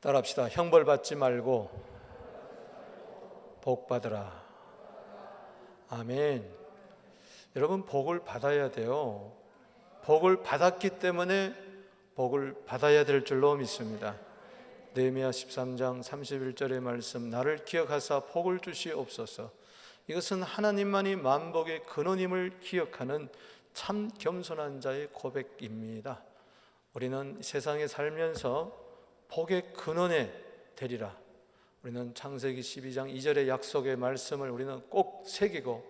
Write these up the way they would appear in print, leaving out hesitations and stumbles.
따라합시다. 형벌 받지 말고 복 받으라. 아멘. 여러분, 복을 받아야 돼요. 복을 받았기 때문에 복을 받아야 될 줄로 믿습니다. 느헤미야 13장 31절의 말씀, 나를 기억하사 복을 주시옵소서. 이것은 하나님만이 만복의 근원임을 기억하는 참 겸손한 자의 고백입니다. 우리는 세상에 살면서 복의 근원에 되리라. 우리는 창세기 12장 2절의 약속의 말씀을 우리는 꼭 새기고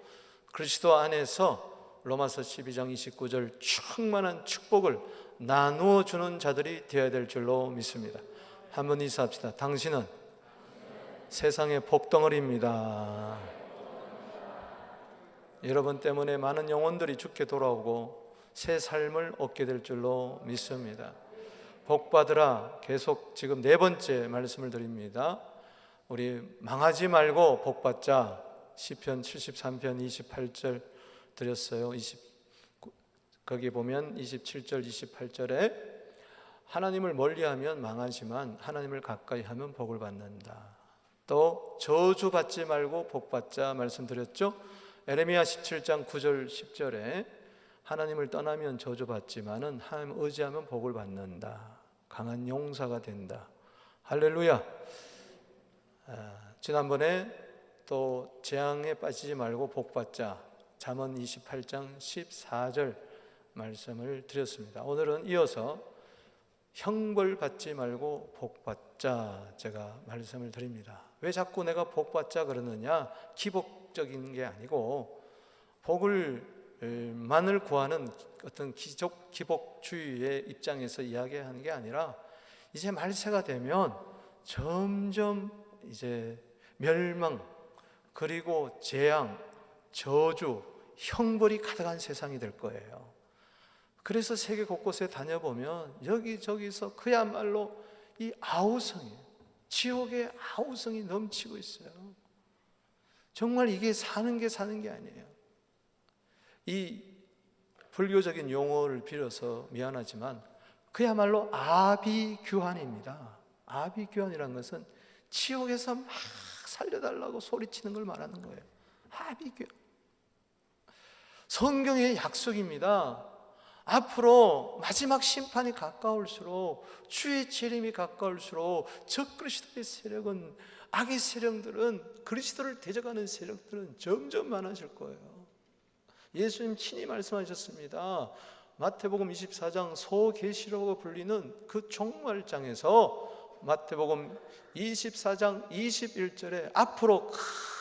그리스도 안에서 로마서 12장 29절 충만한 축복을 나누어 주는 자들이 되어야 될 줄로 믿습니다. 한번 인사합시다. 당신은 세상의 복덩어리입니다. 여러분 때문에 많은 영혼들이 죽게 돌아오고 새 삶을 얻게 될 줄로 믿습니다. 복 받으라. 계속 지금 네 번째 말씀을 드립니다. 우리 망하지 말고 복 받자. 시편 73편 28절 드렸어요. 거기 보면 27절 28절에 하나님을 멀리하면 망하지만 하나님을 가까이 하면 복을 받는다. 또 저주받지 말고 복 받자 말씀드렸죠. 에레미야 17장 9절 10절에 하나님을 떠나면 저주받지만은 하나님 의지하면 복을 받는다. 강한 용사가 된다. 할렐루야. 지난번에 또 재앙에 빠지지 말고 복 받자. 잠언 28장 14절 말씀을 드렸습니다. 오늘은 이어서 형벌 받지 말고 복 받자 제가 말씀을 드립니다. 왜 자꾸 내가 복 받자 그러느냐? 기복적인 게 아니고 복을만을 구하는 어떤 기복주의의 입장에서 이야기하는 게 아니라 이제 말세가 되면 점점 이제 멸망 그리고 재앙, 저주, 형벌이 가득한 세상이 될 거예요. 그래서 세계 곳곳에 다녀보면 여기저기서 그야말로 이 아우성이, 지옥의 아우성이 넘치고 있어요. 정말 이게 사는 게 아니에요. 이 불교적인 용어를 빌어서 미안하지만 그야말로 아비규환입니다. 아비규환이라는 것은 지옥에서 막 살려달라고 소리치는 걸 말하는 거예요. 아비규환. 성경의 약속입니다. 앞으로 마지막 심판이 가까울수록, 주의 재림이 가까울수록 적그리스도의 세력은, 악의 세력들은, 그리스도를 대적하는 세력들은 점점 많아질 거예요. 예수님 친히 말씀하셨습니다. 마태복음 24장 소계시록으로 불리는 그 종말장에서 마태복음 24장 21절에 앞으로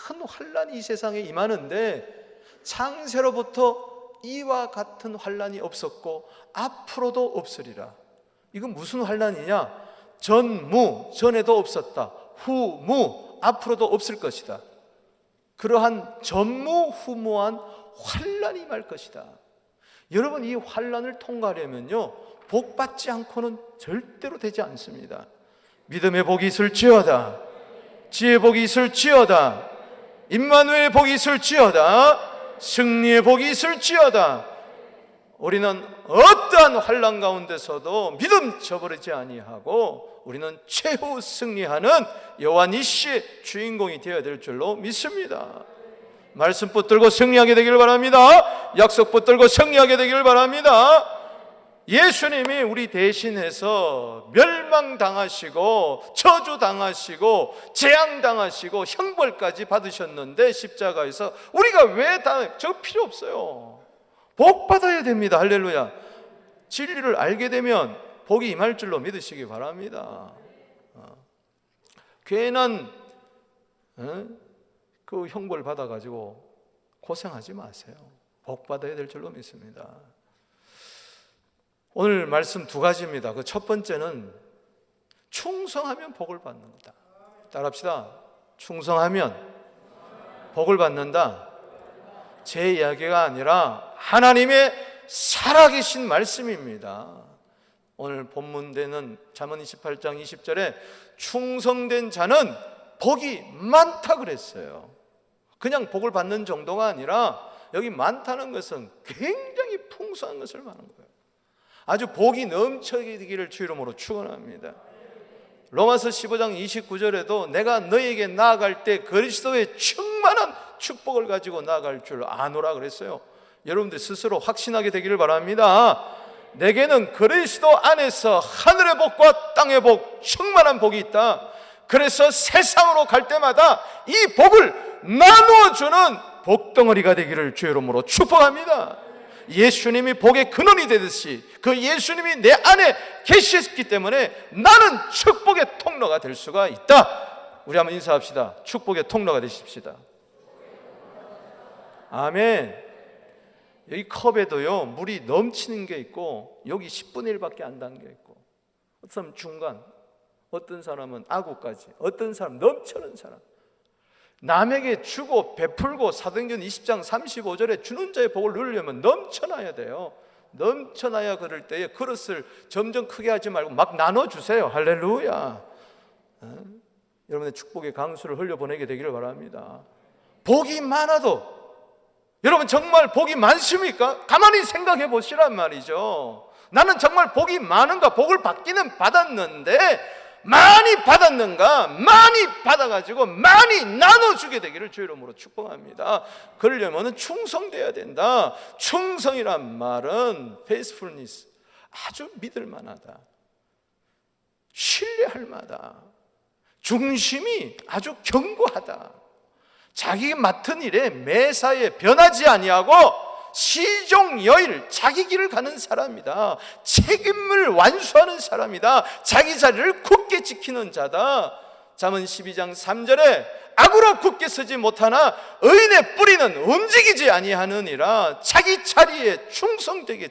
큰 환난이 이 세상에 임하는데 창세로부터 이와 같은 환난이 없었고 앞으로도 없으리라. 이건 무슨 환난이냐? 전무, 전에도 없었다. 후무, 앞으로도 없을 것이다. 그러한 전무후무한 환난이 임할 것이다. 여러분, 이 환난을 통과하려면요, 복 받지 않고는 절대로 되지 않습니다. 믿음의 복이 있을지어다. 지혜의 복이 있을지어다. 임마누엘의 복이 있을지어다. 승리의 복이 있을지어다. 우리는 어떠한 환난 가운데서도 믿음 저버리지 아니하고 우리는 최후 승리하는 여호와 니시의 주인공이 되어야 될 줄로 믿습니다. 말씀 붙들고 승리하게 되기를 바랍니다. 약속 붙들고 승리하게 되기를 바랍니다. 예수님이 우리 대신해서 멸망당하시고 저주당하시고 재앙당하시고 형벌까지 받으셨는데 십자가에서 우리가 왜 저 필요 없어요. 복 받아야 됩니다. 할렐루야. 진리를 알게 되면 복이 임할 줄로 믿으시기 바랍니다. 괜한 그 형벌 받아가지고 고생하지 마세요. 복 받아야 될 줄로 믿습니다. 오늘 말씀 두 가지입니다. 그 첫 번째는 충성하면 복을 받는 거다. 따라합시다. 충성하면 복을 받는다. 제 이야기가 아니라 하나님의 살아계신 말씀입니다. 오늘 본문되는 잠언 28장 20절에 충성된 자는 복이 많다 그랬어요. 그냥 복을 받는 정도가 아니라 여기 많다는 것은 굉장히 풍성한 것을 말하는 거예요. 아주 복이 넘쳐기를 주 이름으로 축원합니다. 로마서 15장 29절에도 내가 너에게 나아갈 때 그리스도의 충만한 축복을 가지고 나아갈 줄 아노라 그랬어요. 여러분들 스스로 확신하게 되기를 바랍니다. 내게는 그리스도 안에서 하늘의 복과 땅의 복, 충만한 복이 있다. 그래서 세상으로 갈 때마다 이 복을 나누어 주는 복덩어리가 되기를 주의 이름으로 축복합니다. 예수님이 복의 근원이 되듯이 그 예수님이 내 안에 계셨기 때문에 나는 축복의 통로가 될 수가 있다. 우리 한번 인사합시다. 축복의 통로가 되십시다. 아멘. 여기 컵에도요 물이 넘치는 게 있고 여기 10분의 1밖에 안 담겨 있고, 어떤 사람은 중간, 어떤 사람은 아구까지, 어떤 사람은 넘치는 사람. 남에게 주고 베풀고 사도행전 20장 35절에 주는 자의 복을 누리려면 넘쳐나야 돼요. 넘쳐나야 그럴 때에 그릇을 점점 크게 하지 말고 막 나눠주세요. 할렐루야. 여러분의 축복의 강수를 흘려보내게 되기를 바랍니다. 복이 많아도 여러분 정말 복이 많습니까? 가만히 생각해 보시란 말이죠. 나는 정말 복이 많은가? 복을 받기는 받았는데 많이 받았는가? 많이 받아가지고 많이 나눠주게 되기를 주의 이름으로 축복합니다. 그러려면 충성돼야 된다. 충성이란 말은 faithfulness, 아주 믿을 만하다, 신뢰할 만하다, 중심이 아주 견고하다, 자기 맡은 일에 매사에 변하지 아니하고 시종여일 자기 길을 가는 사람이다. 책임을 완수하는 사람이다. 자기 자리를 굳게 지키는 자다. 잠언 12장 3절에 악으로 굳게 서지 못하나 의인의 뿌리는 움직이지 아니하느니라. 자기 자리에 충성되게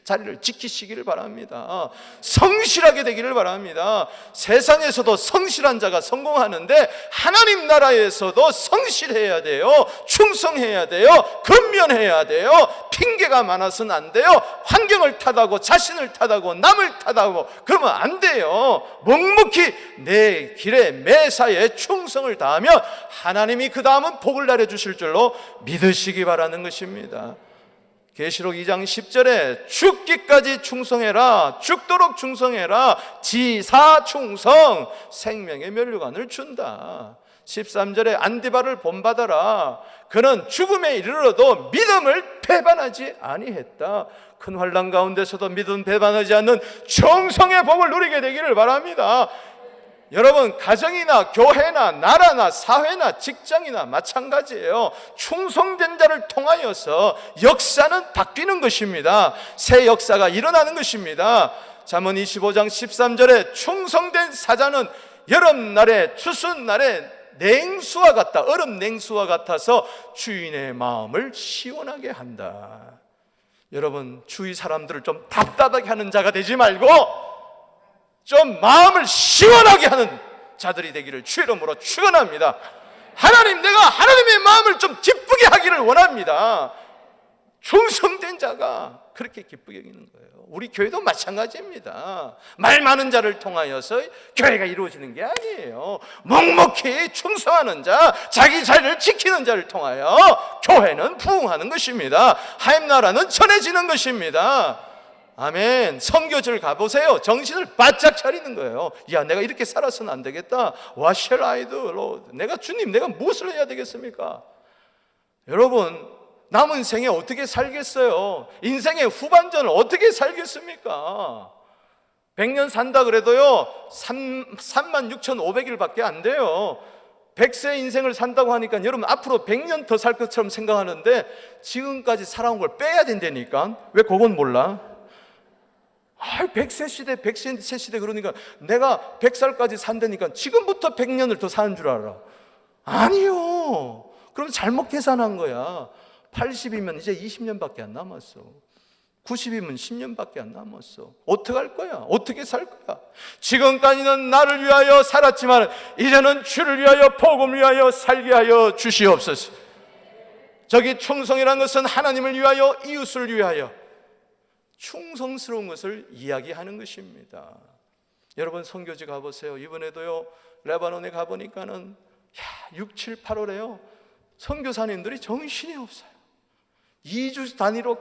자리를 지키시기를 바랍니다. 성실하게 되기를 바랍니다. 세상에서도 성실한 자가 성공하는데 하나님 나라에서도 성실해야 돼요. 충성해야 돼요. 근면해야 돼요. 핑계가 많아서는 안 돼요. 환경을 탓하고 자신을 탓하고 남을 탓하고 그러면 안 돼요. 묵묵히 내 길에 매사에 충성을 다하면 하나님이 그 다음은 복을 내려주실 줄로 믿으시기 바라는 것입니다. 계시록 2장 10절에 죽기까지 충성해라, 죽도록 충성해라, 지사충성, 생명의 면류관을 준다. 13절에 안디바를 본받아라, 그는 죽음에 이르러도 믿음을 배반하지 아니했다. 큰 환난 가운데서도 믿음 배반하지 않는 정성의 복을 누리게 되기를 바랍니다. 여러분 가정이나 교회나 나라나 사회나 직장이나 마찬가지예요. 충성된 자를 통하여서 역사는 바뀌는 것입니다. 새 역사가 일어나는 것입니다. 잠언 25장 13절에 충성된 사자는 여름날에 추수날에 냉수와 같다, 얼음 냉수와 같아서 주인의 마음을 시원하게 한다. 여러분 주위 사람들을 좀 답답하게 하는 자가 되지 말고 좀 마음을 시원하게 하는 자들이 되기를 주의 이름으로 축원합니다. 하나님, 내가 하나님의 마음을 좀 기쁘게 하기를 원합니다. 충성된 자가 그렇게 기쁘게 여기는 거예요. 우리 교회도 마찬가지입니다. 말 많은 자를 통하여서 교회가 이루어지는 게 아니에요. 묵묵히 충성하는 자, 자기 자리를 지키는 자를 통하여 교회는 부흥하는 것입니다. 하나님 나라는 전해지는 것입니다. 아멘. 선교지를 가보세요. 정신을 바짝 차리는 거예요. 야, 내가 이렇게 살아서는 안 되겠다. What shall I do, Lord? 내가 주님, 내가 무엇을 해야 되겠습니까? 여러분, 남은 생에 어떻게 살겠어요? 인생의 후반전을 어떻게 살겠습니까? 100년 산다 그래도요 36,500일밖에 안 돼요. 100세 인생을 산다고 하니까 여러분 앞으로 100년 더 살 것처럼 생각하는데 지금까지 살아온 걸 빼야 된다니까. 왜 그건 몰라? 100세 시대, 100세 시대 그러니까 내가 100살까지 산다니까 지금부터 100년을 더 사는 줄 알아. 아니요. 그럼 잘못 계산한 거야. 80이면 이제 20년밖에 안 남았어. 90이면 10년밖에 안 남았어. 어떻게 할 거야? 어떻게 살 거야? 지금까지는 나를 위하여 살았지만 이제는 주를 위하여 복음을 위하여 살게 하여 주시옵소서. 저기 충성이라는 것은 하나님을 위하여 이웃을 위하여 충성스러운 것을 이야기하는 것입니다. 여러분 선교지 가보세요. 이번에도요 레바논에 가보니까는 6, 7, 8월에요 선교사님들이 정신이 없어요. 2주 단위로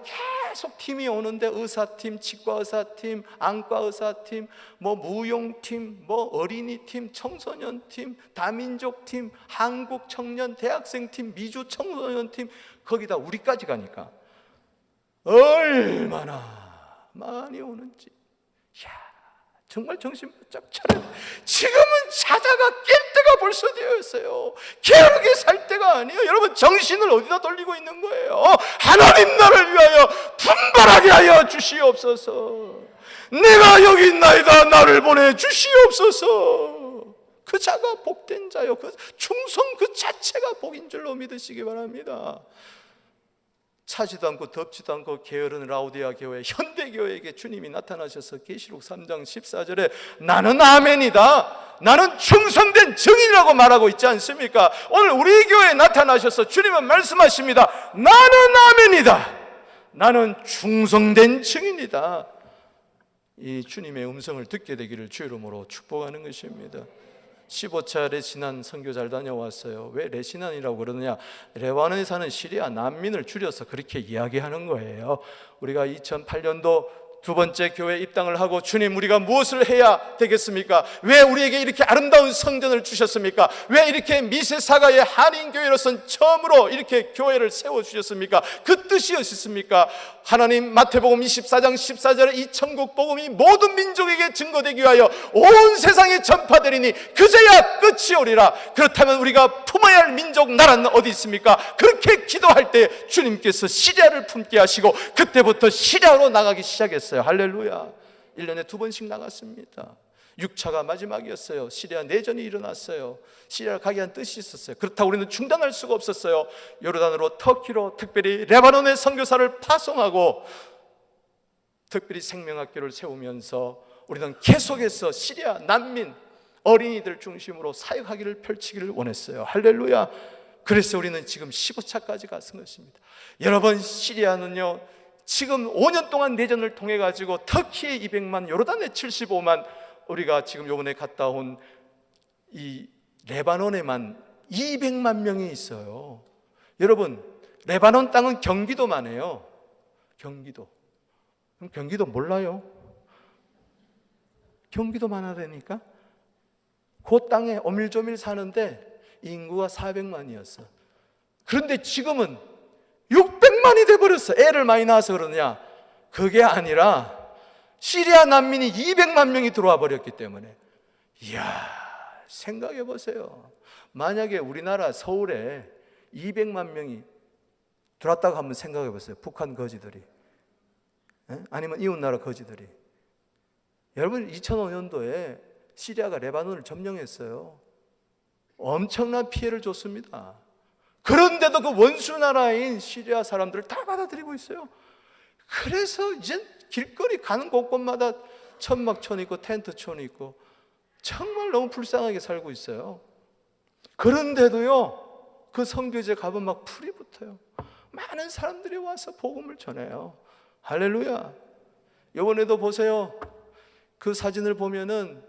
계속 팀이 오는데 의사팀, 치과의사팀, 안과의사팀, 무용팀, 어린이팀, 청소년팀, 다민족팀, 한국청년 대학생팀, 미주청소년팀, 거기다 우리까지 가니까 얼마나 많이 오는지. 정말 정신 바짝 차려. 지금은 자다가 깰 때가 벌써 되었어요. 게으르게 살 때가 아니에요. 여러분, 정신을 어디다 돌리고 있는 거예요? 하나님 나를 위하여 분발하게 하여 주시옵소서. 내가 여기 있나이다. 나를 보내주시옵소서. 그 자가 복된 자요. 그 충성 그 자체가 복인 줄로 믿으시기 바랍니다. 차지도 않고 덥지도 않고 게으른 라우디아 교회, 현대 교회에게 주님이 나타나셔서 계시록 3장 14절에 나는 아멘이다, 나는 충성된 증인이라고 말하고 있지 않습니까? 오늘 우리 교회에 나타나셔서 주님은 말씀하십니다. 나는 아멘이다, 나는 충성된 증인이다. 이 주님의 음성을 듣게 되기를 주 이름으로 축복하는 것입니다. 15차 레시난 선교 잘 다녀왔어요. 왜 레시난이라고 그러느냐? 레바논에 사는 시리아 난민을 줄여서 그렇게 이야기하는 거예요. 우리가 2008년도 두 번째 교회 입당을 하고 주님, 우리가 무엇을 해야 되겠습니까? 왜 우리에게 이렇게 아름다운 성전을 주셨습니까? 왜 이렇게 미세사가의 한인교회로선 처음으로 이렇게 교회를 세워주셨습니까? 그 뜻이 어떻습니까? 하나님 마태복음 24장 14절에 이 천국 복음이 모든 민족에게 증거되기 위하여 온 세상에 전파되리니 그제야 끝이 오리라. 그렇다면 우리가 품어야 할 민족 나라는 어디 있습니까? 그렇게 기도할 때 주님께서 시리아를 품게 하시고 그때부터 시리아로 나가기 시작했어요. 할렐루야. 1년에 2번씩 나갔습니다. 6차가 마지막이었어요. 시리아 내전이 일어났어요. 시리아를 가게 한 뜻이 있었어요. 그렇다고 우리는 중단할 수가 없었어요. 요르단으로, 터키로, 특별히 레바논의 선교사를 파송하고 특별히 생명학교를 세우면서 우리는 계속해서 시리아 난민 어린이들 중심으로 사역하기를 펼치기를 원했어요. 할렐루야. 그래서 우리는 지금 15차까지 갔은 것입니다. 여러분, 시리아는요 지금 5년 동안 내전을 통해 가지고 터키에 200만, 요르단에 75만, 우리가 지금 요번에 갔다 온 이 레바논에만 200만 명이 있어요. 여러분, 레바논 땅은 경기도만 해요. 경기도. 그럼 경기도 몰라요? 경기도만 하다니까? 그 땅에 오밀조밀 사는데 인구가 400만이었어. 그런데 지금은 600만이 돼버렸어. 애를 많이 낳아서 그러느냐? 그게 아니라 시리아 난민이 200만 명이 들어와 버렸기 때문에. 이야, 생각해 보세요. 만약에 우리나라 서울에 200만 명이 들어왔다고 한번 생각해 보세요. 북한 거지들이, 아니면 이웃나라 거지들이. 여러분, 2005년도에 시리아가 레바논을 점령했어요. 엄청난 피해를 줬습니다. 그런데도 그 원수 나라인 시리아 사람들을 다 받아들이고 있어요. 그래서 이제 길거리 가는 곳곳마다 천막촌이 있고 텐트촌이 있고 정말 너무 불쌍하게 살고 있어요. 그런데도요, 그 선교지에 가면 막 풀이 붙어요. 많은 사람들이 와서 복음을 전해요. 할렐루야. 이번에도 보세요. 그 사진을 보면은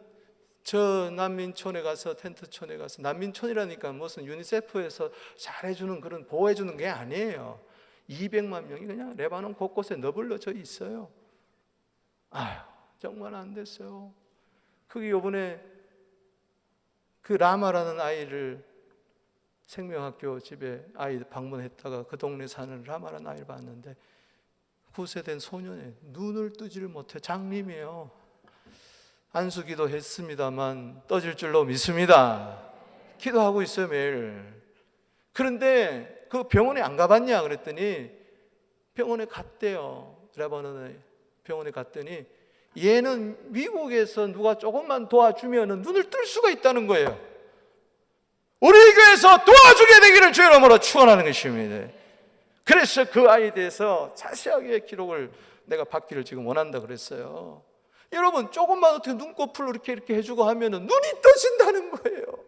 저 난민촌에 가서, 텐트촌에 가서, 난민촌이라니까 무슨 유니세프에서 잘해주는 그런 보호해주는 게 아니에요. 200만 명이 그냥 레바논 곳곳에 너불러져 있어요. 아휴, 정말 안 됐어요. 그게 요번에 그 라마라는 아이를, 생명학교 집에 아이 방문했다가 그 동네 사는 라마라는 아이를 봤는데 9세 된 소년이 눈을 뜨지를 못해. 장님이에요. 안수기도 했습니다만 떠질 줄로 믿습니다. 기도하고 있어요, 매일. 그런데 그 병원에 안 가봤냐 그랬더니 병원에 갔대요. 레바논에 병원에 갔더니 얘는 미국에서 누가 조금만 도와주면 눈을 뜰 수가 있다는 거예요. 우리 교회에서 도와주게 되기를 주의 이름으로 축원하는 것입니다. 그래서 그 아이에 대해서 자세하게 기록을 내가 받기를 지금 원한다 그랬어요. 여러분, 조금만 어떻게 눈꺼풀로 이렇게 해주고 하면은 눈이 떠진다는 거예요.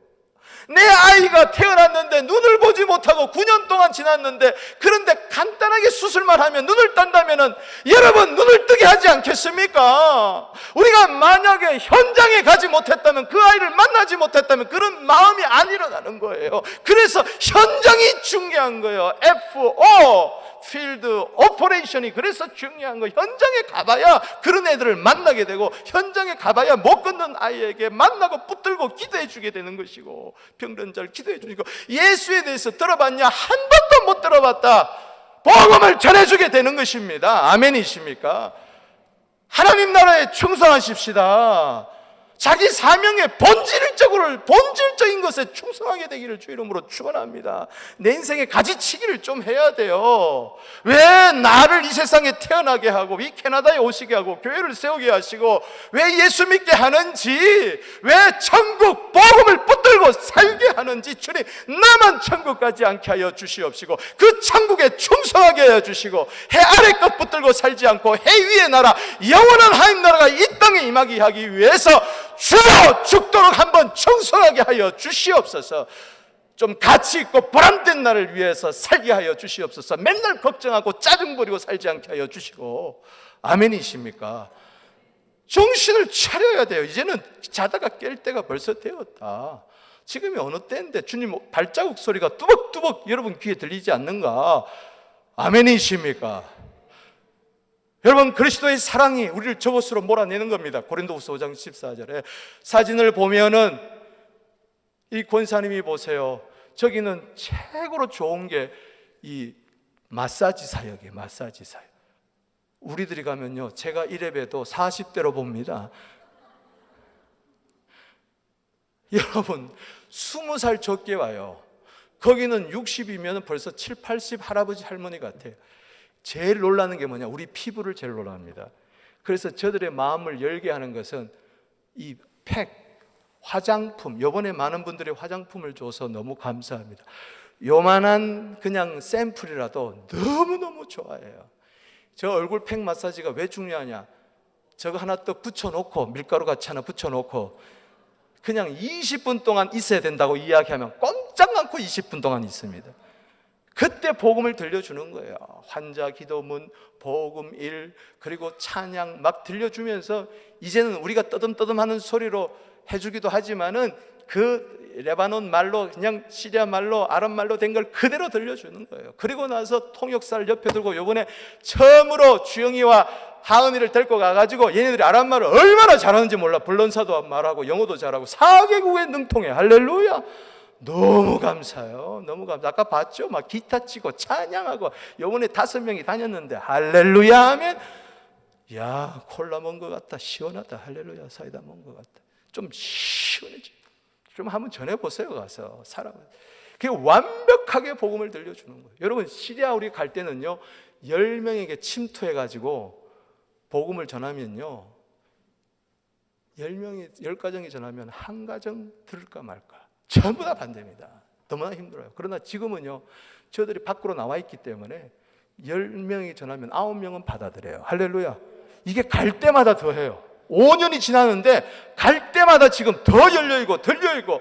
내 아이가 태어났는데 눈을 보지 못하고 9년 동안 지났는데, 그런데 간단하게 수술만 하면 눈을 딴다면은 여러분, 눈을 뜨게 하지 않겠습니까? 우리가 만약에 현장에 가지 못했다면, 그 아이를 만나지 못했다면 그런 마음이 안 일어나는 거예요. 그래서 현장이 중요한 거예요. FO, 필드 오퍼레이션이 그래서 중요한 거. 현장에 가봐야 그런 애들을 만나게 되고, 현장에 가봐야 못 걷는 아이에게 만나고 붙들고 기도해 주게 되는 것이고, 병든 자를 기도해 주니까. 예수에 대해서 들어봤냐? 한 번도 못 들어봤다. 복음을 전해주게 되는 것입니다. 아멘이십니까? 하나님 나라에 충성하십시다. 자기 사명의 본질적인 것에 충성하게 되기를 주 이름으로 축원합니다. 내 인생의 가지치기를 좀 해야 돼요. 왜 나를 이 세상에 태어나게 하고, 이 캐나다에 오시게 하고, 교회를 세우게 하시고, 왜 예수 믿게 하는지, 왜 천국 복음을 붙들고 살게 하는지, 주님 나만 천국 가지 않게 하여 주시옵시고, 그 천국에 충성하게 하여 주시고, 해 아래 것 붙들고 살지 않고 해 위의 나라, 영원한 하나님 나라가 이 땅에 임하게 하기 위해서 주여 죽도록 한번 충성하게 하여 주시옵소서. 좀 가치 있고 보람된 날을 위해서 살게 하여 주시옵소서. 맨날 걱정하고 짜증 부리고 살지 않게 하여 주시고. 아멘이십니까? 정신을 차려야 돼요. 이제는 자다가 깰 때가 벌써 되었다. 지금이 어느 때인데 주님 발자국 소리가 뚜벅뚜벅 여러분 귀에 들리지 않는가? 아멘이십니까? 여러분, 그리스도의 사랑이 우리를 저것으로 몰아내는 겁니다. 고린도후서 5장 14절에 사진을 보면은 이 권사님이 보세요. 저기는 최고로 좋은 게 이 마사지 사역이에요. 마사지 사역. 우리들이 가면요, 제가 이래봬도 40대로 봅니다. 여러분 20살 적게 와요. 거기는 60이면 벌써 7, 80 할아버지 할머니 같아요. 제일 놀라는 게 뭐냐? 우리 피부를 제일 놀랍니다. 그래서 저들의 마음을 열게 하는 것은 이 팩, 화장품. 이번에 많은 분들이 화장품을 줘서 너무 감사합니다. 요만한 그냥 샘플이라도 너무너무 좋아해요. 저 얼굴 팩 마사지가 왜 중요하냐? 저거 하나 또 붙여놓고, 밀가루 같이 하나 붙여놓고 그냥 20분 동안 있어야 된다고 이야기하면 꼼짝 않고 20분 동안 있습니다. 그때 복음을 들려주는 거예요. 환자 기도문, 복음 1, 그리고 찬양 막 들려주면서 이제는 우리가 떠듬떠듬하는 소리로 해주기도 하지만은 그 레바논 말로, 그냥 시리아 말로, 아랍 말로 된 걸 그대로 들려주는 거예요. 그리고 나서 통역사를 옆에 들고 요번에 처음으로 주영이와 하은이를 데리고 가가지고 얘네들이 아랍 말을 얼마나 잘하는지 몰라. 불론사도 말하고 영어도 잘하고 4개국에 능통해. 할렐루야. 너무 감사해요. 너무 감사. 아까 봤죠? 막 기타 치고 찬양하고 요번에 5명이 다녔는데 할렐루야 하면 야, 콜라 먹은 것 같다. 시원하다. 할렐루야. 사이다 먹은 것 같다. 좀 시원해지. 좀 한번 전해보세요. 가서 사람은. 그게 완벽하게 복음을 들려주는 거예요. 여러분 시리아 우리 갈 때는요 10명에게 침투해가지고 복음을 전하면요 10가정이 전하면 한 가정 들을까 말까 전부 다 반대입니다. 너무나 힘들어요. 그러나 지금은요 저들이 밖으로 나와 있기 때문에 10명이 전하면 9명은 받아들여요. 할렐루야. 이게 갈 때마다 더 해요. 5년이 지나는데 갈 때마다 지금 더 열려있고 들려있고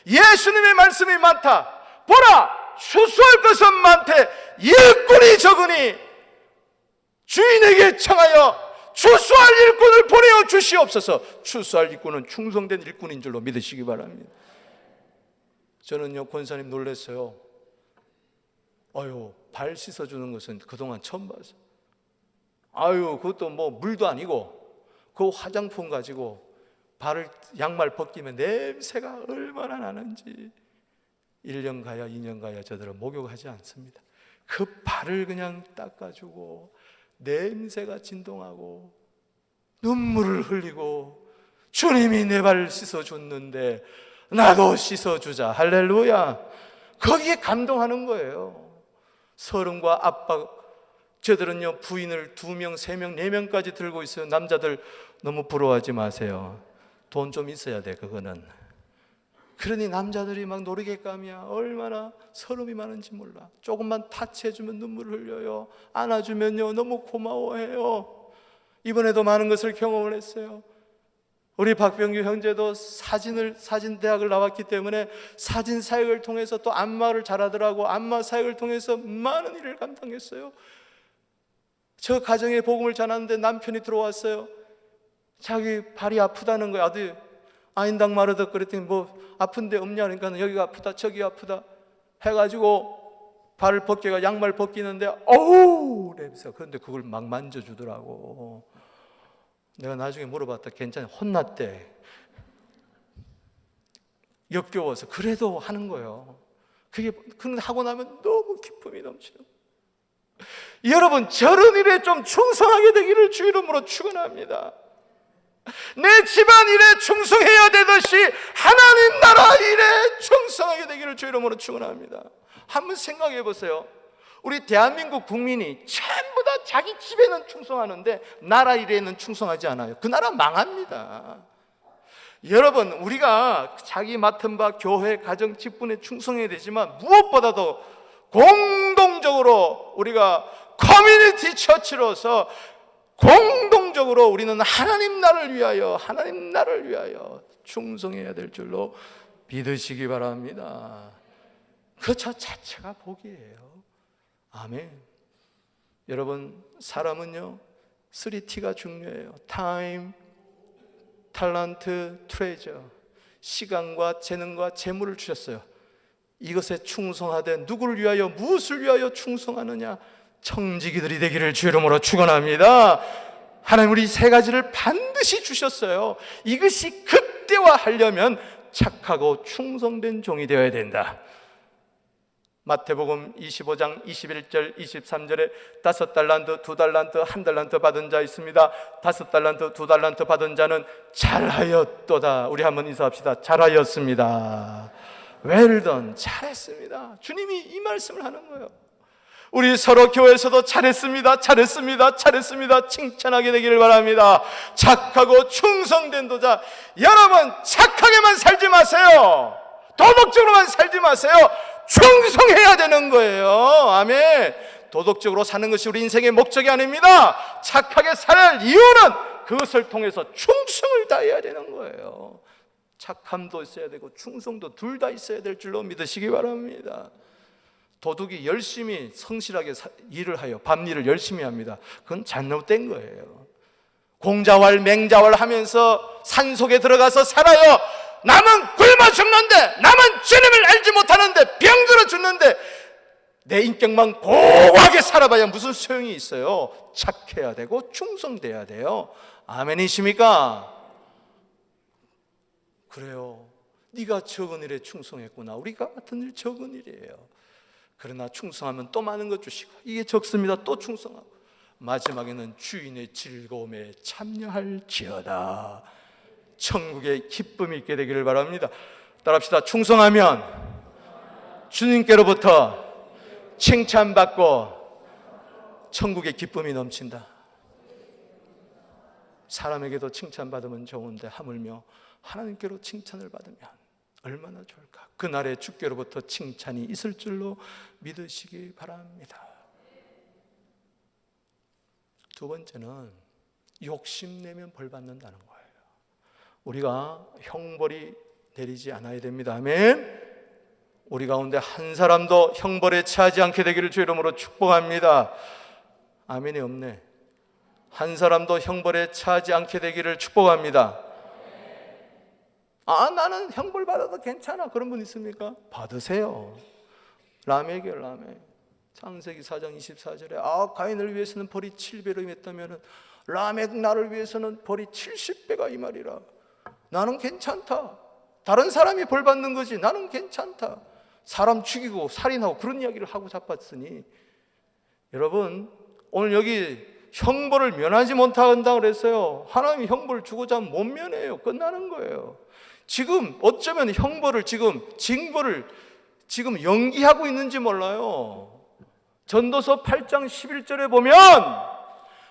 예수님의 말씀이 많다. 보라 추수할 것은 많되 일꾼이 적으니 주인에게 청하여 추수할 일꾼을 보내어 주시옵소서. 추수할 일꾼은 충성된 일꾼인 줄로 믿으시기 바랍니다. 저는요 권사님 놀랐어요. 아유 발 씻어주는 것은 그동안 처음 봤어요. 아유 그것도 뭐 물도 아니고 그 화장품 가지고 발을 양말 벗기면 냄새가 얼마나 나는지 1년 가야 2년 가야 저들은 목욕하지 않습니다. 그 발을 그냥 닦아주고 냄새가 진동하고 눈물을 흘리고 주님이 내 발을 씻어줬는데 나도 씻어주자. 할렐루야. 거기에 감동하는 거예요. 서른과 아빠 저들은요 부인을 2명, 3명, 4명까지 들고 있어요. 남자들 너무 부러워하지 마세요. 돈 좀 있어야 돼 그거는. 그러니 남자들이 막 놀이객감이야. 얼마나 서름이 많은지 몰라. 조금만 타치해주면 눈물을 흘려요. 안아주면요 너무 고마워해요. 이번에도 많은 것을 경험을 했어요. 우리 박병규 형제도 사진대학을 나왔기 때문에 사진 사역을 통해서 또 안마를 잘하더라고. 안마 사역을 통해서 많은 일을 감당했어요. 저 가정에 복음을 전하는데 남편이 들어왔어요. 자기 발이 아프다는 거야. 아들 아인당 마르다 그랬더니 뭐 아픈데 없냐 그러니까 여기가 아프다 저기가 아프다 해가지고 발 벗겨가 양말 벗기는데 어우 냄새가. 그런데 그걸 막 만져주더라고. 내가 나중에 물어봤다. 괜찮아, 혼났대. 역겨워서. 그래도 하는 거예요. 그런데 하고 나면 너무 기쁨이 넘치는 거예요. 여러분, 저런 일에 좀 충성하게 되기를 주 이름으로 축원합니다. 내 집안 일에 충성해야 되듯이 하나님 나라 일에 충성하게 되기를 주 이름으로 축원합니다. 한번 생각해 보세요. 우리 대한민국 국민이 전부 다 자기 집에는 충성하는데 나라 일에는 충성하지 않아요. 그 나라 망합니다. 여러분, 우리가 자기 맡은 바 교회, 가정, 직분에 충성해야 되지만 무엇보다도 공동적으로 우리가 커뮤니티 처치로서 공동적으로 우리는 하나님 나라를 위하여 충성해야 될 줄로 믿으시기 바랍니다. 그 자체가 복이에요. 아멘. 여러분, 사람은요 3T가 중요해요. 타임, 탤런트, 트레저. 시간과 재능과 재물을 주셨어요. 이것에 충성하되 누구를 위하여, 무엇을 위하여 충성하느냐? 청지기들이 되기를 주 이름으로 축원합니다. 하나님 우리 세 가지를 반드시 주셨어요. 이것이 극대화하려면 착하고 충성된 종이 되어야 된다. 마태복음 25장 21절 23절에 5달란트, 2달란트, 1달란트 받은 자 있습니다. 5달란트, 2달란트 받은 자는 잘하였도다. 우리 한번 인사합시다. 잘하였습니다. Well done. 잘했습니다. 주님이 이 말씀을 하는 거예요. 우리 서로 교회에서도 잘했습니다, 잘했습니다, 잘했습니다 칭찬하게 되기를 바랍니다. 착하고 충성된 도자. 여러분, 착하게만 살지 마세요. 도덕적으로만 살지 마세요. 충성해야 되는 거예요. 아멘. 도덕적으로 사는 것이 우리 인생의 목적이 아닙니다. 착하게 살 이유는 그것을 통해서 충성을 다해야 되는 거예요. 착함도 있어야 되고 충성도 둘 다 있어야 될 줄로 믿으시기 바랍니다. 도둑이 열심히 성실하게 일을 하여 밤일을 열심히 합니다. 그건 잘못된 거예요. 공자왈 맹자왈 하면서 산속에 들어가서 살아요. 남은 굶어 죽는데, 남은 주님을 알지 못하는데, 병들어 죽는데 내 인격만 고하게 살아봐야 무슨 소용이 있어요. 착해야 되고 충성돼야 돼요. 아멘이십니까? 그래요. 네가 적은 일에 충성했구나. 우리가 같은 일 적은 일이에요. 그러나 충성하면 또 많은 것 주시고, 이게 적습니다. 또 충성하고, 마지막에는 주인의 즐거움에 참여할지어다. 천국의 기쁨이 있게 되기를 바랍니다. 따라합시다. 충성하면 주님께로부터 칭찬받고 천국의 기쁨이 넘친다. 사람에게도 칭찬받으면 좋은데 하물며 하나님께로 칭찬을 받으면 얼마나 좋을까. 그날에 주께로부터 칭찬이 있을 줄로 믿으시기 바랍니다. 두 번째는 욕심내면 벌 받는다는 거예요. 우리가 형벌이 내리지 않아야 됩니다. 아멘. 우리 가운데 한 사람도 형벌에 처하지 않게 되기를 주 이름으로 축복합니다. 아멘이 없네. 한 사람도 형벌에 처하지 않게 되기를 축복합니다. 나는 형벌 받아도 괜찮아. 그런 분 있습니까? 받으세요. 라멕이에요. 라멕. 창세기 4장 24절에 가인을 위해서는 벌이 7배로 임했다면 라멕 나를 위해서는 벌이 70배가 이 말이라. 나는 괜찮다. 다른 사람이 벌 받는 거지 나는 괜찮다. 사람 죽이고 살인하고 그런 이야기를 하고 잡았으니, 여러분 오늘 여기 형벌을 면하지 못한다고 그랬어요. 하나님이 형벌을 주고자 하면 못 면해요. 끝나는 거예요. 지금 어쩌면 형벌을 징벌을 연기하고 있는지 몰라요. 전도서 8장 11절에 보면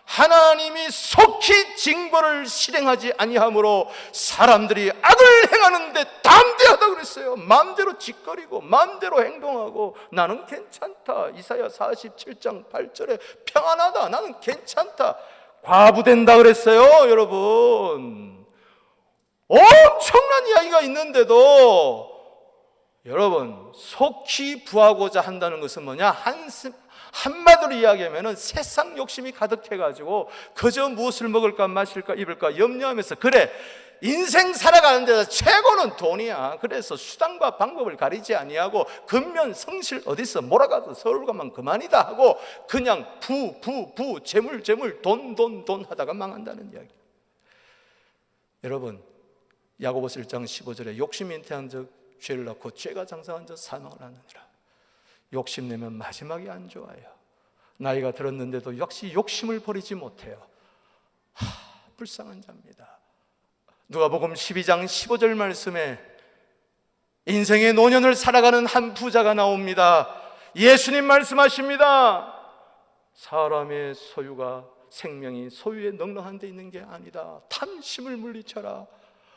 하나님이 속히 징벌을 실행하지 아니하므로 사람들이 악을 행하는데 담대하다고 그랬어요. 마음대로 짓거리고 마음대로 행동하고 나는 괜찮다. 이사야 47장 8절에 평안하다. 나는 괜찮다. 과부된다 그랬어요. 여러분, 엄청난 이야기가 있는데도 여러분 속히 부하고자 한다는 것은 뭐냐? 한마디로 이야기하면 세상 욕심이 가득해가지고 그저 무엇을 먹을까 마실까 입을까 염려하면서, 그래 인생 살아가는 데서 최고는 돈이야. 그래서 수단과 방법을 가리지 아니하고 근면 성실 어디서 몰아가도 서울 가면 그만이다 하고 그냥 부 재물 돈 하다가 망한다는 이야기. 여러분, 야고보서 1장 15절에 욕심이 잉태한 적 죄를 낳고 죄가 장성한 적 사망을 하느니라. 욕심내면 마지막이 안 좋아요. 나이가 들었는데도 역시 욕심을 버리지 못해요. 불쌍한 자입니다. 누가복음 12장 15절 말씀에 인생의 노년을 살아가는 한 부자가 나옵니다. 예수님 말씀하십니다. 사람의 소유가, 생명이 소유에 넉넉한 데 있는 게 아니다. 탐심을 물리쳐라.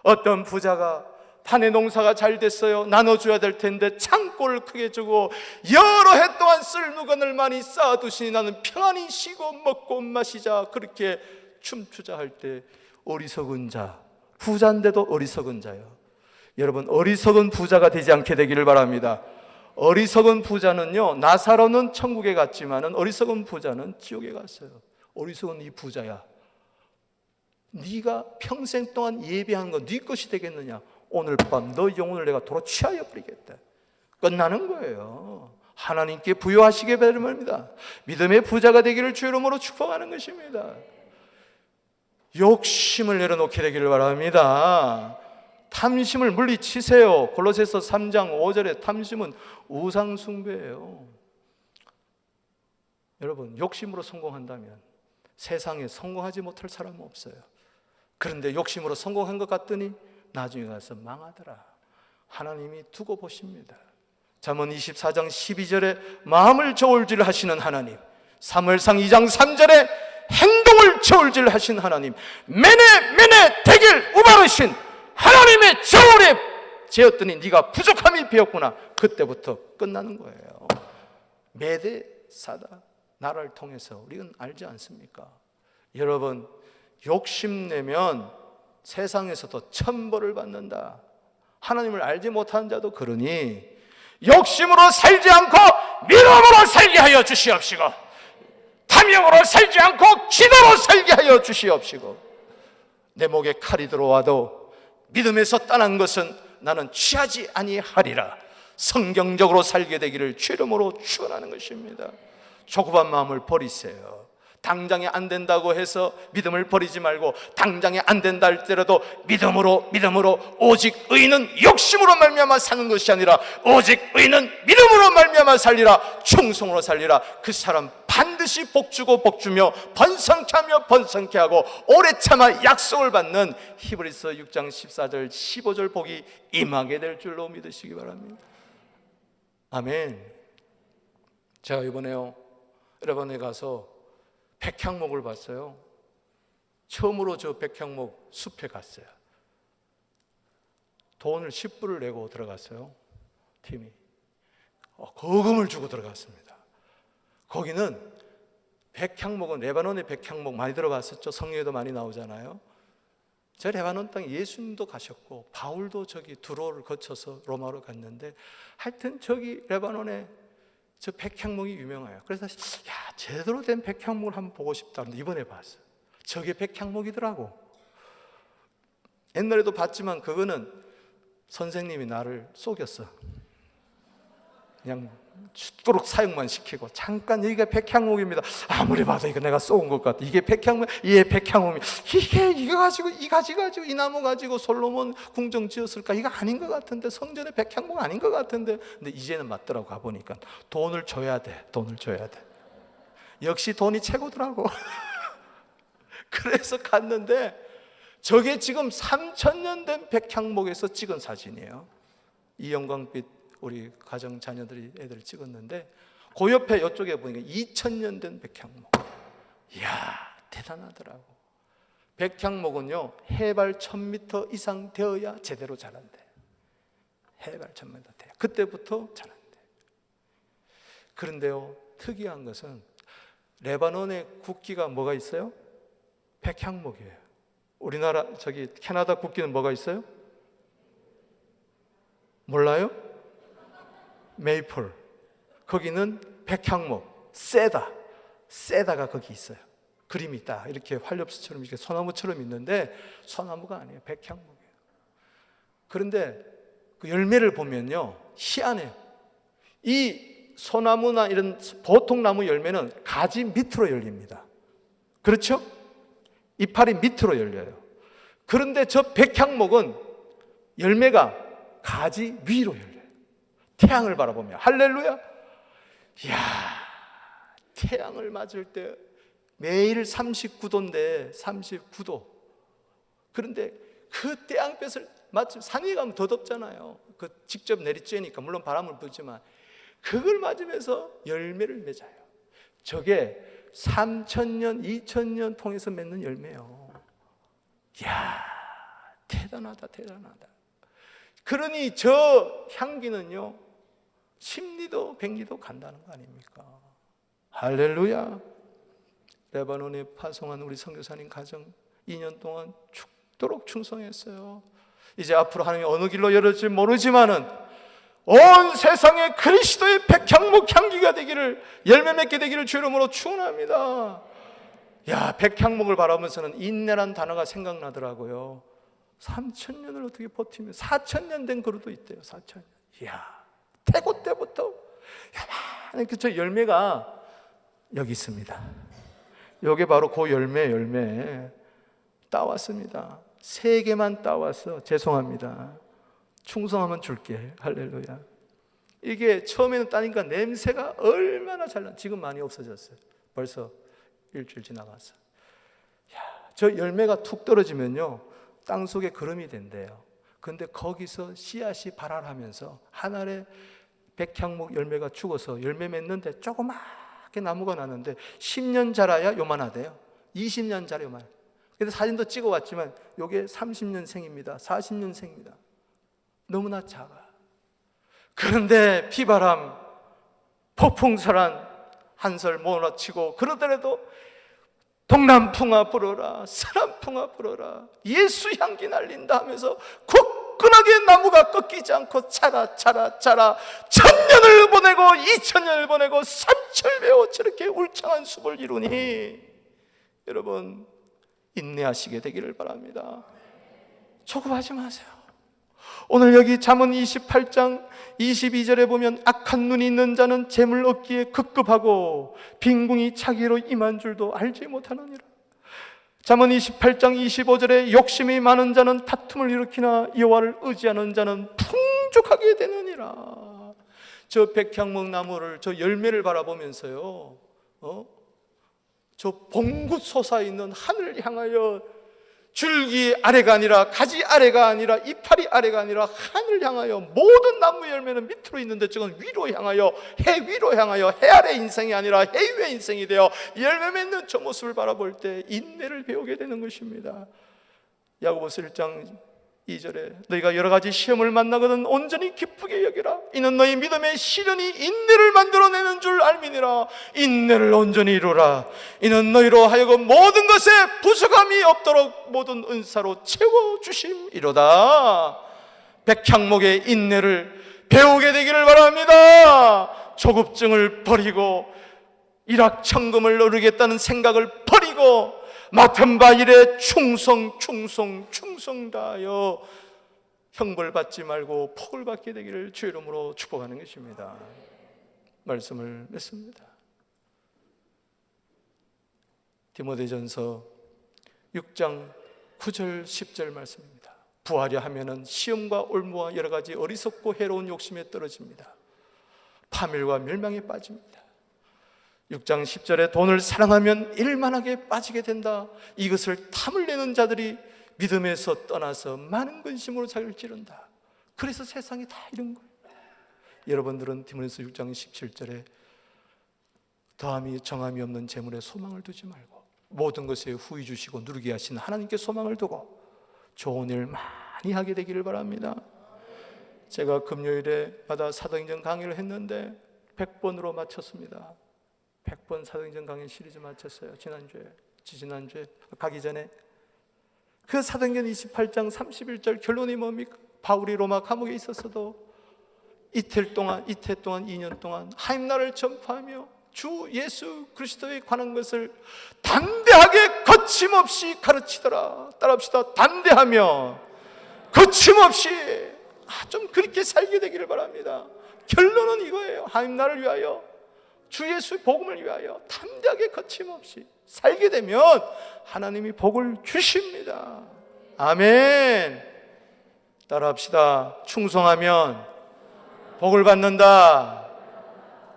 어떤 부자가 판의 농사가 잘 됐어요. 나눠줘야 될 텐데 창고를 크게 주고 여러 해 동안 쓸 물건을 많이 쌓아두시니 나는 평안히 쉬고 먹고 마시자, 그렇게 춤추자 할 때 어리석은 자, 부자인데도 어리석은 자요. 여러분, 어리석은 부자가 되지 않게 되기를 바랍니다. 어리석은 부자는요, 나사로는 천국에 갔지만은 어리석은 부자는 지옥에 갔어요. 어리석은 이 부자야, 네가 평생 동안 예배한 거 네 것이 되겠느냐? 오늘 밤 너 영혼을 내가 도로 취하여 버리겠다. 끝나는 거예요. 하나님께 부여하시게 바랍니다. 믿음의 부자가 되기를 주 이름으로 축복하는 것입니다. 욕심을 내려놓게 되기를 바랍니다. 탐심을 물리치세요. 골로새서 3장 5절에 탐심은 우상 숭배예요. 여러분, 욕심으로 성공한다면 세상에 성공하지 못할 사람은 없어요. 그런데 욕심으로 성공한 것 같더니 나중에 가서 망하더라. 하나님이 두고 보십니다. 잠언 24장 12절에 마음을 저울질 하시는 하나님, 사무엘상 2장 3절에 행동을 저울질 하신 하나님, 매네 대길 우바르신 하나님의 저울에 재었더니 네가 부족함이 배었구나. 그때부터 끝나는 거예요. 매대사다 나라를 통해서 우리는 알지 않습니까? 여러분, 욕심내면 세상에서도 천벌을 받는다. 하나님을 알지 못하는 자도 그러니 욕심으로 살지 않고 믿음으로 살게 하여 주시옵시고, 탐욕으로 살지 않고 기도로 살게 하여 주시옵시고, 내 목에 칼이 들어와도 믿음에서 떠난 것은 나는 취하지 아니하리라. 성경적으로 살게 되기를 주 이름으로 축원하는 것입니다. 조급한 마음을 버리세요. 당장에 안 된다고 해서 믿음을 버리지 말고, 당장에 안 된다 할때라도 믿음으로 오직 의인은 욕심으로 말미암아 사는 것이 아니라 오직 의인은 믿음으로 말미암아 살리라. 충성으로 살리라. 그 사람 반드시 복주고 복주며 번성케 하며 번성케 하고 오래 참아 약속을 받는 히브리서 6장 14절 15절 복이 임하게 될 줄로 믿으시기 바랍니다. 아멘. 제가 이번에요, 여러분에 가서 백향목을 봤어요. 처음으로 저 백향목 숲에 갔어요. 돈을 10불을 내고 들어갔어요. 팀이 거금을 주고 들어갔습니다. 거기는 백향목은, 레바논의 백향목 많이 들어봤었죠. 성경에도 많이 나오잖아요. 저 레바논 땅에 예수님도 가셨고 바울도 저기 두로를 거쳐서 로마로 갔는데, 하여튼 저기 레바논에 저 백향목이 유명해요. 그래서 제대로 된 백향목을 한번 보고 싶다. 근데 이번에 봤어요. 저게 백향목이더라고. 옛날에도 봤지만 그거는 선생님이 나를 속였어. 그냥 죽도록 사용만 시키고, 잠깐 여기가 백향목입니다. 아무리 봐도 이거 내가 쏘은 것 같아. 이게 백향목, 예, 백향목이 이거 가지고 이 가지 가지고 이 나무 가지고 솔로몬 궁정 지었을까? 이거 아닌 것 같은데, 성전의 백향목 아닌 것 같은데. 근데 이제는 맞더라고. 가보니까 돈을 줘야 돼. 역시 돈이 최고더라고. 그래서 갔는데 저게 지금 3000년 된 백향목에서 찍은 사진이에요. 이영광빛 우리 가정 자녀들이 애들 찍었는데, 그 옆에 이쪽에 보니까 2000년 된 백향목. 이야, 대단하더라고. 백향목은요, 해발 1000m 이상 되어야 제대로 자란대. 해발 1000m 돼야 그때부터 자란대. 그런데요, 특이한 것은 레바논의 국기가 뭐가 있어요? 백향목이에요. 우리나라 저기 캐나다 국기는 뭐가 있어요? 몰라요? 메이플. 거기는 백향목. 세다가 거기 있어요. 그림이 있다. 이렇게 활엽수처럼 이렇게 소나무처럼 있는데 소나무가 아니에요. 백향목이에요. 그런데 그 열매를 보면요, 희한해요. 이 소나무나 이런 보통 나무 열매는 가지 밑으로 열립니다. 그렇죠? 이파리 밑으로 열려요. 그런데 저 백향목은 열매가 가지 위로 열려요. 태양을 바라보며. 할렐루야. 이야, 태양을 맞을 때 매일 39도인데 39도. 그런데 그 태양볕을 맞으면 산에 가면 더 덥잖아요. 그 직접 내리쬐니까 물론 바람을 불지만 그걸 맞으면서 열매를 맺어요. 저게 3,000년, 2,000년 통해서 맺는 열매예요. 이야, 대단하다. 그러니 저 향기는요, 10리도, 100리도 간다는 거 아닙니까? 할렐루야. 레바논에 파송한 우리 선교사님 가정 2년 동안 죽도록 충성했어요. 이제 앞으로 하나님이 어느 길로 열을지 모르지만은 온 세상에 그리스도의 백향목 향기가 되기를, 열매 맺게 되기를 주 이름으로 축원합니다. 야, 백향목을 바라보면서는 인내란 단어가 생각나더라고요. 3,000년을 어떻게 버티면 4,000년 된 그루도 있대요. 4,000년. 이야, 태고 때부터 야만한 그 저 열매가 여기 있습니다. 요게 바로 그 열매 따왔습니다. 3개만 따왔어. 죄송합니다. 충성하면 줄게. 할렐루야. 이게 처음에는 따니까 냄새가 얼마나 잘 나. 지금 많이 없어졌어요. 벌써 일주일 지나갔어. 야, 저 열매가 툭 떨어지면요, 땅속에 거름이 된대요. 근데 거기서 씨앗이 발활하면서 한 알에 백향목 열매가 죽어서 열매 맺는데 조그맣게 나무가 나는데 10년 자라야 요만하대요. 20년 자라야 요만해. 근데 사진도 찍어왔지만 요게 30년생입니다. 40년생입니다. 너무나 작아. 그런데 비바람, 폭풍설한 한설 몰아치고 그러더라도 동남풍아 불어라, 서남풍아 불어라, 예수 향기 날린다 하면서 굳건하게 나무가 꺾이지 않고 자라 1000년을 보내고 2000년을 보내고 3000배로 저렇게 울창한 숲을 이루니 여러분 인내하시게 되기를 바랍니다. 조급하지 마세요. 오늘 여기 잠언 28장 22절에 보면 악한 눈이 있는 자는 재물 얻기에 급급하고 빈궁이 차기로 임한 줄도 알지 못하느니라. 잠언 28장 25절에 욕심이 많은 자는 다툼을 일으키나 여호와를 의지하는 자는 풍족하게 되느니라. 저 백향목 나무를, 저 열매를 바라보면서요, 저 봉긋 솟아있는 하늘을 향하여 줄기 아래가 아니라, 가지 아래가 아니라, 이파리 아래가 아니라 하늘 향하여, 모든 나무 열매는 밑으로 있는데 저건 위로 향하여, 해 위로 향하여, 해 아래 인생이 아니라 해 위의 인생이 되어 열매 맺는 저 모습을 바라볼 때 인내를 배우게 되는 것입니다. 야고보서 1장 2절에 너희가 여러 가지 시험을 만나거든 온전히 기쁘게 여기라. 이는 너희 믿음의 시련이 인내를 만들어내는 줄 알미니라. 인내를 온전히 이루라. 이는 너희로 하여금 모든 것에 부족함이 없도록 모든 은사로 채워주심이로다. 백향목의 인내를 배우게 되기를 바랍니다. 조급증을 버리고 일확천금을 얻으겠다는 생각을 버리고 맡은 바 일에 충성 다하여 형벌 받지 말고 복을 받게 되기를 주 이름으로 축복하는 것입니다. 말씀을 맺습니다. 디모데전서 6장 9절 10절 말씀입니다. 부하려 하면은 시험과 올무와 여러 가지 어리석고 해로운 욕심에 떨어집니다. 파멸과 멸망에 빠집니다. 6장 10절에 돈을 사랑하면 일만하게 빠지게 된다. 이것을 탐을 내는 자들이 믿음에서 떠나서 많은 근심으로 자기를 찌른다. 그래서 세상이 다 이런 거예요. 여러분들은 디모데전서 6장 17절에 더함이 정함이 없는 재물에 소망을 두지 말고 모든 것에 후히 주시고 누리게 하신 하나님께 소망을 두고 좋은 일 많이 하게 되기를 바랍니다. 제가 금요일에마다 사도행전 강의를 했는데 100번으로 마쳤습니다. 100번 사도행전 강의 시리즈 마쳤어요. 지난주에 가기 전에 그 사도행전 28장 31절 결론이 뭡니까? 바울이 로마 감옥에 있었어도 이틀 동안 2년 동안 하임나를 전파하며 주 예수 그리스도에 관한 것을 담대하게 거침없이 가르치더라. 따라합시다. 담대하며 거침없이 좀 그렇게 살게 되기를 바랍니다. 결론은 이거예요. 하나님 나를 위하여, 주 예수의 복음을 위하여 담대하게 거침없이 살게 되면 하나님이 복을 주십니다. 아멘. 따라합시다. 충성하면 복을 받는다.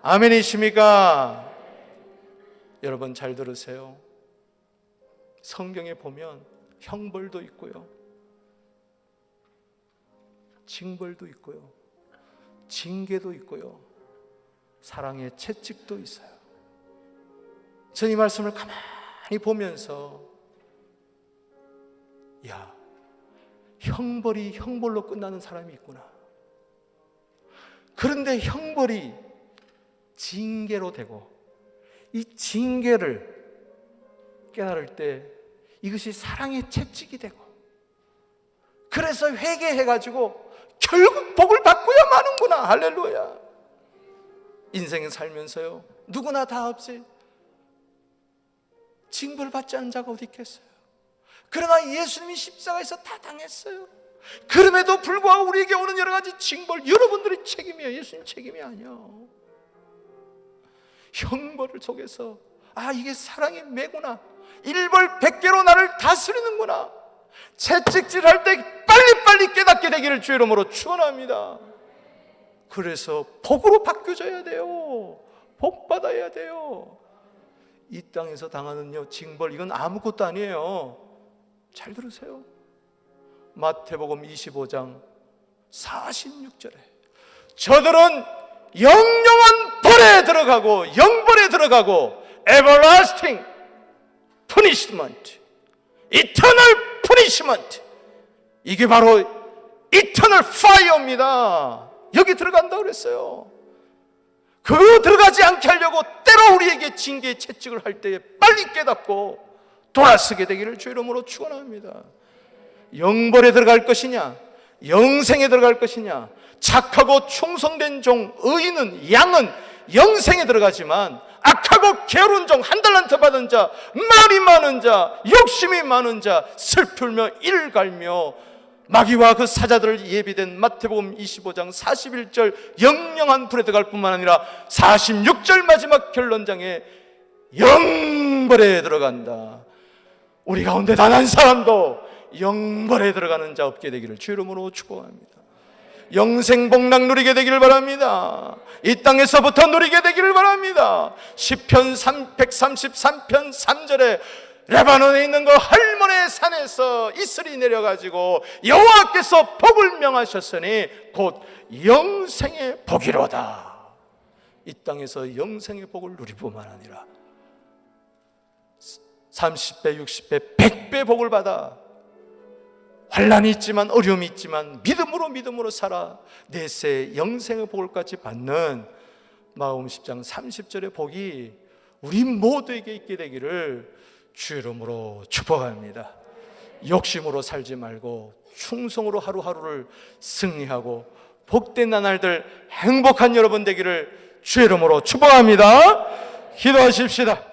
아멘이십니까? 여러분 잘 들으세요. 성경에 보면 형벌도 있고요, 징벌도 있고요, 징계도 있고요, 사랑의 채찍도 있어요. 저는 이 말씀을 가만히 보면서 야, 형벌이 형벌로 끝나는 사람이 있구나. 그런데 형벌이 징계로 되고, 이 징계를 깨달을 때 이것이 사랑의 채찍이 되고, 그래서 회개해가지고 결국 복을 받고야 마는구나. 할렐루야. 인생을 살면서요, 누구나 다 없이 징벌 받지 않은 자가 어디 있겠어요. 그러나 예수님이 십자가에서 다 당했어요. 그럼에도 불구하고 우리에게 오는 여러 가지 징벌, 여러분들의 책임이에요. 예수님 책임이 아니에요. 형벌을 속에서 이게 사랑의 매구나, 일벌백계로 나를 다스리는구나, 채찍질할 때 빨리빨리 깨닫게 되기를 주의 이름으로 축원합니다. 그래서 복으로 바뀌어져야 돼요. 복 받아야 돼요. 이 땅에서 당하는 징벌, 이건 아무것도 아니에요. 잘 들으세요. 마태복음 25장 46절에 저들은 영영한 벌에 들어가고 영벌에 들어가고 everlasting punishment, eternal punishment, 이게 바로 eternal fire입니다. 여기 들어간다고 그랬어요. 그거 들어가지 않게 하려고 때로 우리에게 징계의 채찍을 할 때에 빨리 깨닫고 돌아서게 되기를 주의 이름으로 축원합니다. 영벌에 들어갈 것이냐, 영생에 들어갈 것이냐. 착하고 충성된 종, 의인은, 양은 영생에 들어가지만 악하고 게으른 종, 한 달란트 받은 자, 말이 많은 자, 욕심이 많은 자, 슬플며 이를 갈며 마귀와 그 사자들을 예비된 마태복음 25장 41절 영영한 불에 들어갈 뿐만 아니라 46절 마지막 결론장에 영벌에 들어간다. 우리 가운데 단 한 사람도 영벌에 들어가는 자 없게 되기를 주의 이름으로 축복합니다. 영생 복락 누리게 되기를 바랍니다. 이 땅에서부터 누리게 되기를 바랍니다. 시편 133편 3절에 레바논에 있는 그 할몬의 산에서 이슬이 내려가지고 여호와께서 복을 명하셨으니 곧 영생의 복이로다. 이 땅에서 영생의 복을 누릴 뿐만 아니라 30배, 60배, 100배 복을 받아 환난이 있지만 어려움이 있지만 믿음으로 살아 내세 영생의 복을까지 받는 마음 10장 30절의 복이 우리 모두에게 있게 되기를 주의 이름으로 축복합니다. 욕심으로 살지 말고 충성으로 하루하루를 승리하고 복된 나날들 행복한 여러분 되기를 주의 이름으로 축복합니다. 기도하십시다.